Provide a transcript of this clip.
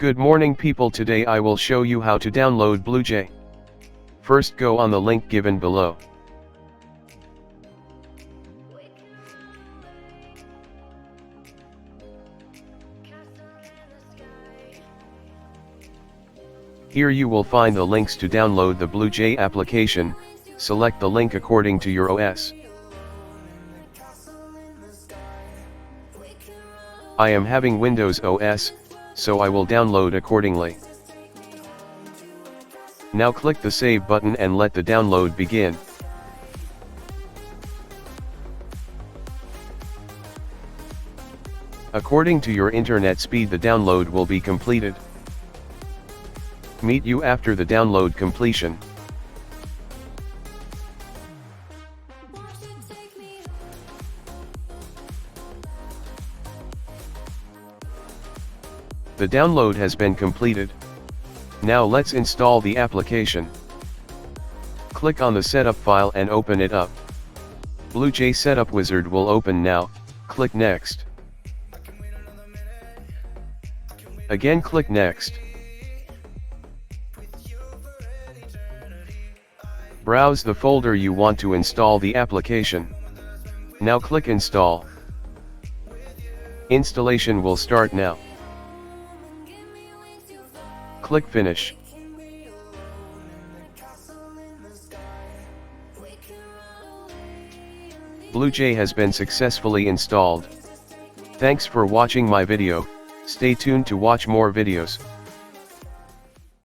Good morning people, today I will show you how to download BlueJ. First go on the link given below. Here you will find the links to download the BlueJ application. Select the link according to your OS. I am having Windows OS, so I will download accordingly. Now click the save button and let the download begin. According to your internet speed, the download will be completed. Meet you after the download completion. The download has been completed. Now let's install the application. Click on the setup file and open it up. BlueJ setup wizard will open now. Click next. Again click next. Browse the folder you want to install the application. Now click install. Installation will start now. Click finish. BlueJ has been successfully installed. Thanks for watching my video. Stay tuned to watch more videos.